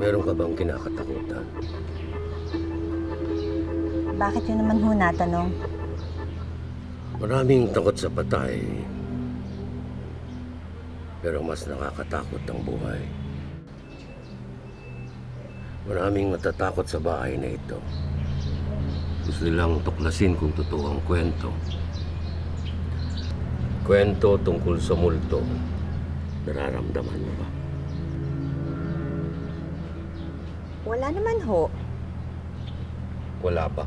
Meron ka bang kinakatakutan? Bakit yun naman ho natanong? Maraming takot sa patay. Pero mas nakakatakot ang buhay. Maraming natatakot sa bahay na ito. Gusto nilang tuklasin kung totoo ang kwento. Kwento tungkol sa multo. Nararamdaman mo ba? Wala naman ho. Wala ba?